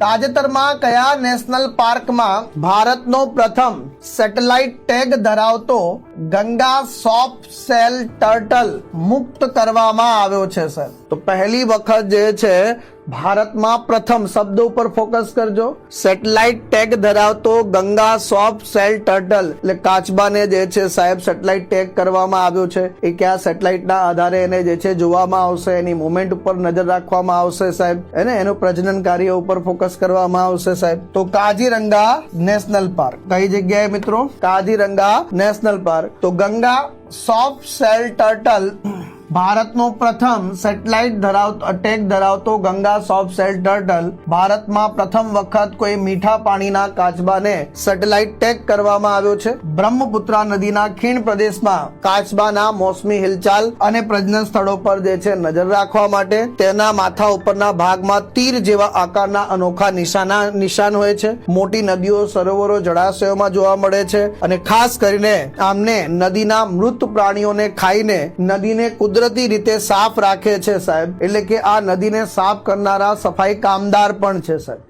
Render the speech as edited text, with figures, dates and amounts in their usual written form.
તાજેતરમાં કયા નેશનલ પાર્કમાં ભારતનો પ્રથમ સેટેલાઇટ ટેગ ધરાવતો ગંગા સોફ્ટ શેલ ટર્ટલ મુક્ત કરવામાં આવ્યો છે સર? તો પહેલી વખત જે છે ભારતમાં પ્રથમ શબ્દ ઉપર ફોકસ કરજો, સેટેલાઇટ ટેગ ધરાવતો ગંગા સોફ્ટ શેલ ટર્ટલ એટલે કાચબાને જે છે સાહેબ સેટેલાઇટ ટેગ કરવામાં આવ્યો છે. એ કયા સેટેલાઇટના આધારે એને જે છે જોવામાં આવશે, એની મુવમેન્ટ ઉપર નજર રાખવામાં આવશે સાહેબ, એને એનું પ્રજનન કાર્ય ઉપર ફોકસ કરવામાં આવશે સાહેબ. તો કાજીરંગા નેશનલ પાર્ક કઈ જગ્યાએ મિત્રો? Kaziranga national park. તો ગંગા સોફ્ટ શેલ ટર્ટલ ભારતનો પ્રથમ સેટેલાઇટ ટેગ ધરાવતો ગંગા સોફ્ટ શેલ ટર્ટલ ભારતમાં પ્રથમ વખત કોઈ મીઠા પાણીના કાચબાને સેટેલાઇટ ટેગ કરવામાં આવ્યો છે. બ્રહ્મપુત્રા નદીના ખીણ પ્રદેશમાં કાચબાના મોસમી હિલચાલ અને પ્રજનન સ્થળો પર જે છે નજર રાખવા માટે તેના માથા ઉપરના ભાગમાં તીર જેવા આકારના અનોખા નિશાન હોય છે. મોટી નદીઓ, સરોવરો, જળાશયોમાં જોવા મળે છે અને ખાસ કરીને આમને નદીના મૃત પ્રાણીઓને ખાઈને નદીને કુદરતી રીતે સાફ રાખે છે સાહેબ. એટલે કે આ નદીને સાફ કરનારા સફાઈ કામદાર પણ છે સાહેબ.